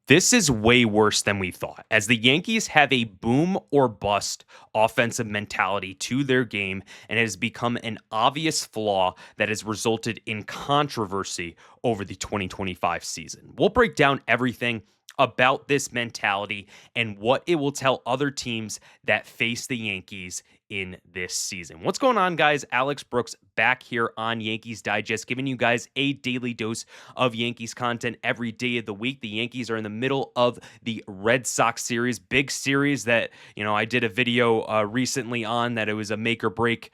This is way worse than we thought, as the Yankees have a boom or bust offensive mentality to their game, and it has become an obvious flaw that has resulted in controversy over the 2025 season. We'll break down everything about this mentality and what it will tell other teams that face the Yankees in this season. What's going on, guys? Alex Brooks back here on Yankees Digest, giving you guys a daily dose of Yankees content every day of the week. The Yankees are in the middle of the Red Sox series, big series that, I did a video recently on that it was a make or break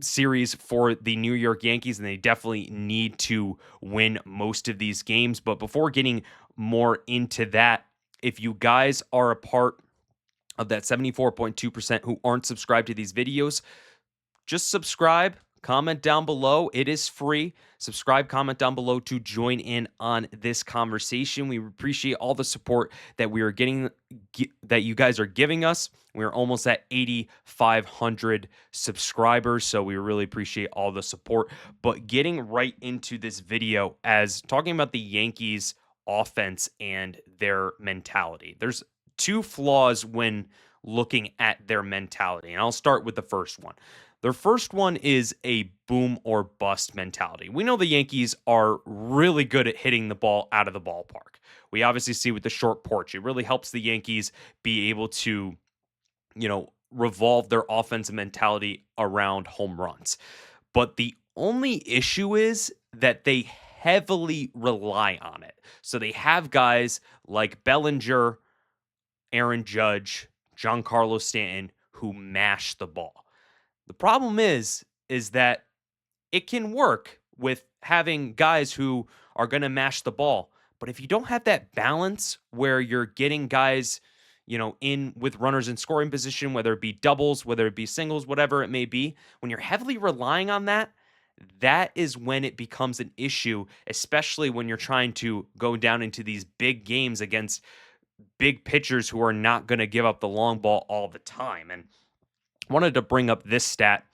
series for the New York Yankees, and they definitely need to win most of these games. But before getting more into that, if you guys are a part of that 74.2% who aren't subscribed to these videos, just subscribe, comment down below. It is free. Subscribe, comment down below to join in on this conversation. We appreciate all the support that we are getting, that you guys are giving us. We're almost at 8,500 subscribers, so we really appreciate all the support. But getting right into this video, as talking about the Yankees offense and their mentality. There's two flaws when looking at their mentality, and I'll start with the first one. Their first one is a boom or bust mentality. We know the Yankees are really good at hitting the ball out of the ballpark. We obviously see with the short porch, it really helps the Yankees be able to, revolve their offensive mentality around home runs. But the only issue is that they heavily rely on it. So they have guys like Bellinger, Aaron Judge, Giancarlo Stanton who mash the ball. The problem is that it can work with having guys who are going to mash the ball. But if you don't have that balance where you're getting guys, in with runners in scoring position, whether it be doubles, whether it be singles, whatever it may be, when you're heavily relying on that, that is when it becomes an issue, especially when you're trying to go down into these big games against big pitchers who are not going to give up the long ball all the time. And wanted to bring up this stat.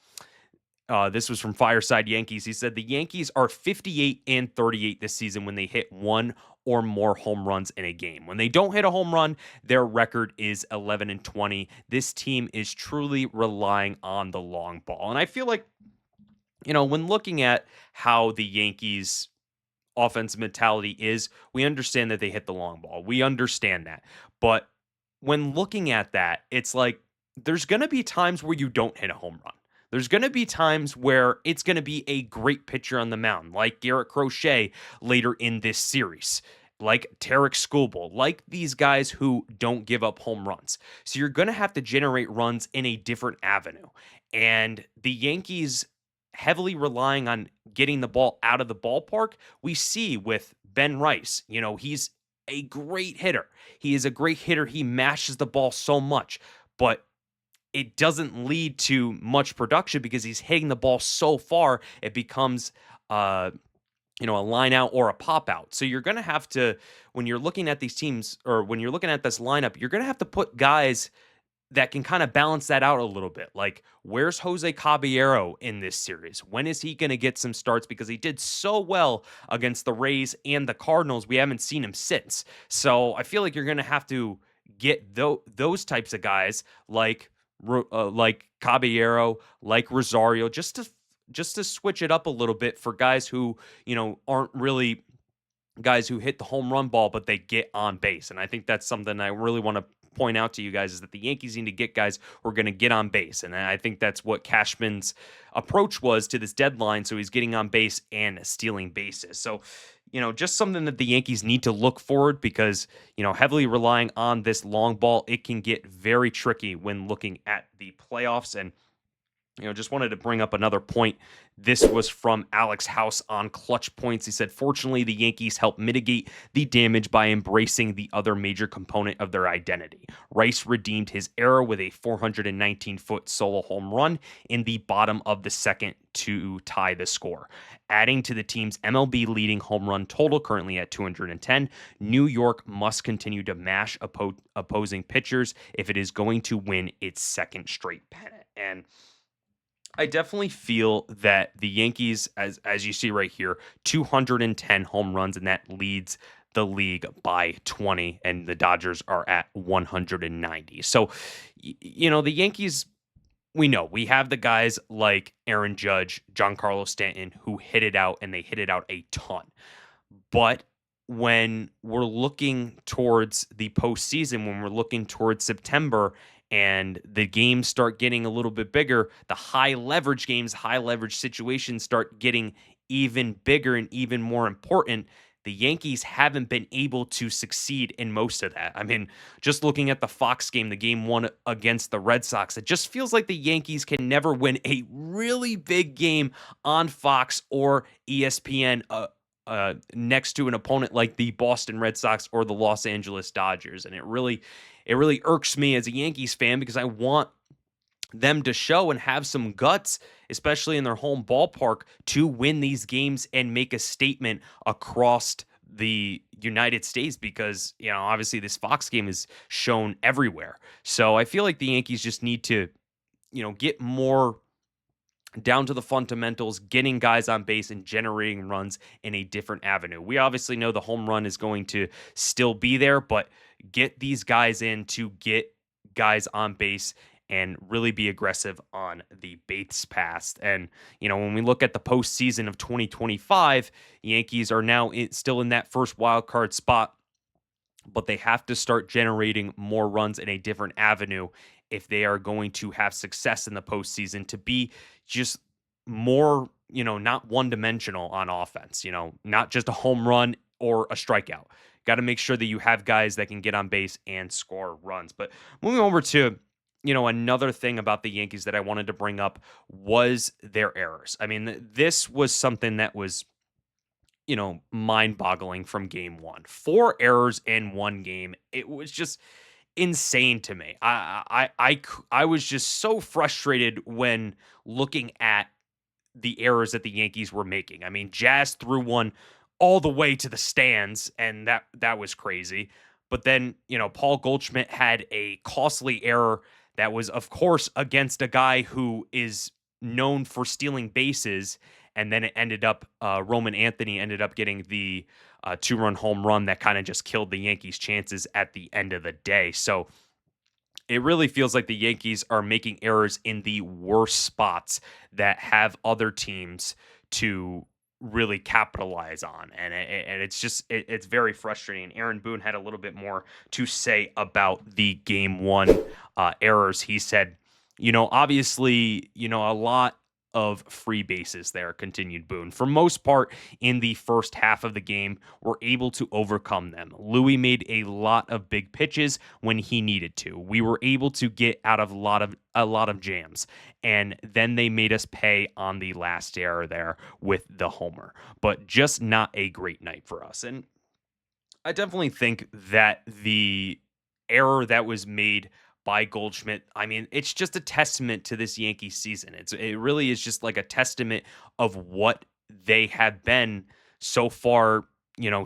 This was from Fireside Yankees. He said the Yankees are 58-38 this season when they hit one or more home runs in a game. When they don't hit a home run, their record is 11-20. This team is truly relying on the long ball. And I feel like, when looking at how the Yankees offensive mentality is, we understand that they hit the long ball. We understand that. But when looking at that, it's like there's going to be times where you don't hit a home run. There's going to be times where it's going to be a great pitcher on the mound, like Gerrit Cole later in this series, like Tarek Skubal, like these guys who don't give up home runs. So you're going to have to generate runs in a different avenue. And the Yankees heavily relying on getting the ball out of the ballpark, we see with Ben Rice. He's a great hitter. He is a great hitter. He mashes the ball so much, but it doesn't lead to much production because he's hitting the ball so far, it becomes a line out or a pop out. So you're going to have to, when you're looking at these teams or when you're looking at this lineup, you're going to have to put guys that can kind of balance that out a little bit. Like, where's Jose Caballero in this series? When is he going to get some starts? Because he did so well against the Rays and the Cardinals. We haven't seen him since. So I feel like you're going to have to get those types of guys like Caballero, like Rosario, just to switch it up a little bit for guys who, aren't really guys who hit the home run ball, but they get on base. And I think that's something I really want to point out to you guys, is that the Yankees need to get guys who are going to get on base. And I think that's what Cashman's approach was to this deadline. So he's getting on base and stealing bases. So, just something that the Yankees need to look forward, because, heavily relying on this long ball, it can get very tricky when looking at the playoffs. And just wanted to bring up another point. This was from Alex House on Clutch Points. He said, fortunately, the Yankees helped mitigate the damage by embracing the other major component of their identity. Rice redeemed his error with a 419-foot solo home run in the bottom of the second to tie the score. Adding to the team's MLB leading home run total, currently at 210, New York must continue to mash opposing pitchers if it is going to win its second straight pennant. And I definitely feel that the Yankees, as you see right here, 210 home runs, and that leads the league by 20, and the Dodgers are at 190. So, the Yankees, we know we have the guys like Aaron Judge, Giancarlo Stanton, who hit it out, and they hit it out a ton. But when we're looking towards the postseason, when we're looking towards September and the games start getting a little bit bigger, the high leverage games, high leverage situations start getting even bigger and even more important. The Yankees haven't been able to succeed in most of that. I mean, just looking at the Fox game, the game one against the Red Sox, it just feels like the Yankees can never win a really big game on Fox or ESPN. Next to an opponent like the Boston Red Sox or the Los Angeles Dodgers. And it really irks me as a Yankees fan because I want them to show and have some guts, especially in their home ballpark, to win these games and make a statement across the United States because, obviously this Fox game is shown everywhere. So I feel like the Yankees just need to, get more down to the fundamentals, getting guys on base and generating runs in a different avenue. We obviously know the home run is going to still be there, but get these guys in to get guys on base and really be aggressive on the base pass. And, when we look at the postseason of 2025, Yankees are now still in that first wild card spot, but they have to start generating more runs in a different avenue if they are going to have success in the postseason to be just more, not one dimensional on offense, not just a home run or a strikeout. Got to make sure that you have guys that can get on base and score runs. But moving over to, another thing about the Yankees that I wanted to bring up was their errors. I mean, this was something that was mind boggling from game one. 4 errors in one game. It was just insane to me. I was just so frustrated when looking at the errors that the Yankees were making. I mean, Jazz threw one all the way to the stands, and that was crazy. But then, Paul Goldschmidt had a costly error that was, of course, against a guy who is known for stealing bases. And then it ended up, Roman Anthony ended up getting the 2-run home run that kind of just killed the Yankees' chances at the end of the day. So it really feels like the Yankees are making errors in the worst spots that have other teams to really capitalize on. And it's just, it's very frustrating. Aaron Boone had a little bit more to say about the game one errors. He said, obviously, a lot of free bases there, continued Boone. For most part, in the first half of the game, we're able to overcome them. Louis made a lot of big pitches when he needed to. We were able to get out of a lot of jams, and then they made us pay on the last error there with the homer. But just not a great night for us. And I definitely think that the error that was made by Goldschmidt, I mean, it's just a testament to this Yankees season. It really is just like a testament of what they have been so far,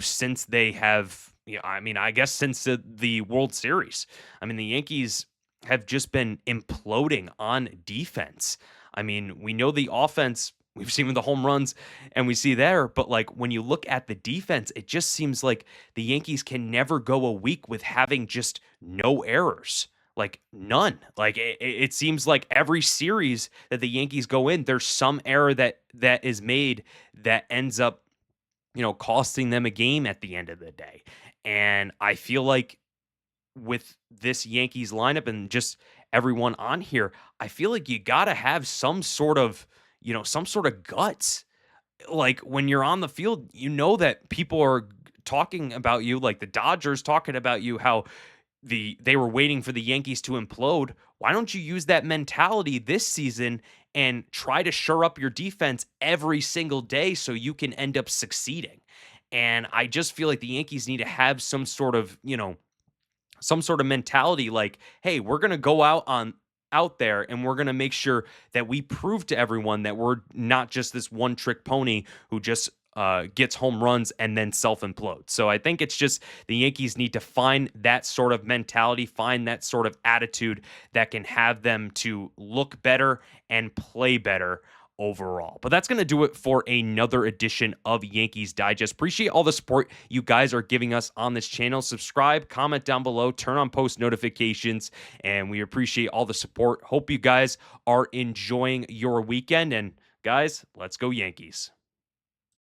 since they have, I mean, I guess since the World Series. I mean, the Yankees have just been imploding on defense. I mean, we know the offense, we've seen with the home runs and we see there, but like when you look at the defense, it just seems like the Yankees can never go a week with having just no errors. Like none. Like it seems like every series that the Yankees go in, there's some error that is made that ends up, costing them a game at the end of the day. And I feel like with this Yankees lineup and just everyone on here, I feel like you got to have some sort of guts. Like when you're on the field, that people are talking about you, like the Dodgers talking about you, how they were waiting for the Yankees to implode. Why don't you use that mentality this season and try to shore up your defense every single day so you can end up succeeding? And I just feel like the Yankees need to have some sort of mentality like, hey, we're going to go out there and we're going to make sure that we prove to everyone that we're not just this one trick pony who just gets home runs and then self-implodes. So I think it's just the Yankees need to find that sort of mentality, find that sort of attitude that can have them to look better and play better overall. But that's going to do it for another edition of Yankees Digest. Appreciate all the support you guys are giving us on this channel. Subscribe, comment down below, turn on post notifications, and we appreciate all the support. Hope you guys are enjoying your weekend. And guys, let's go Yankees.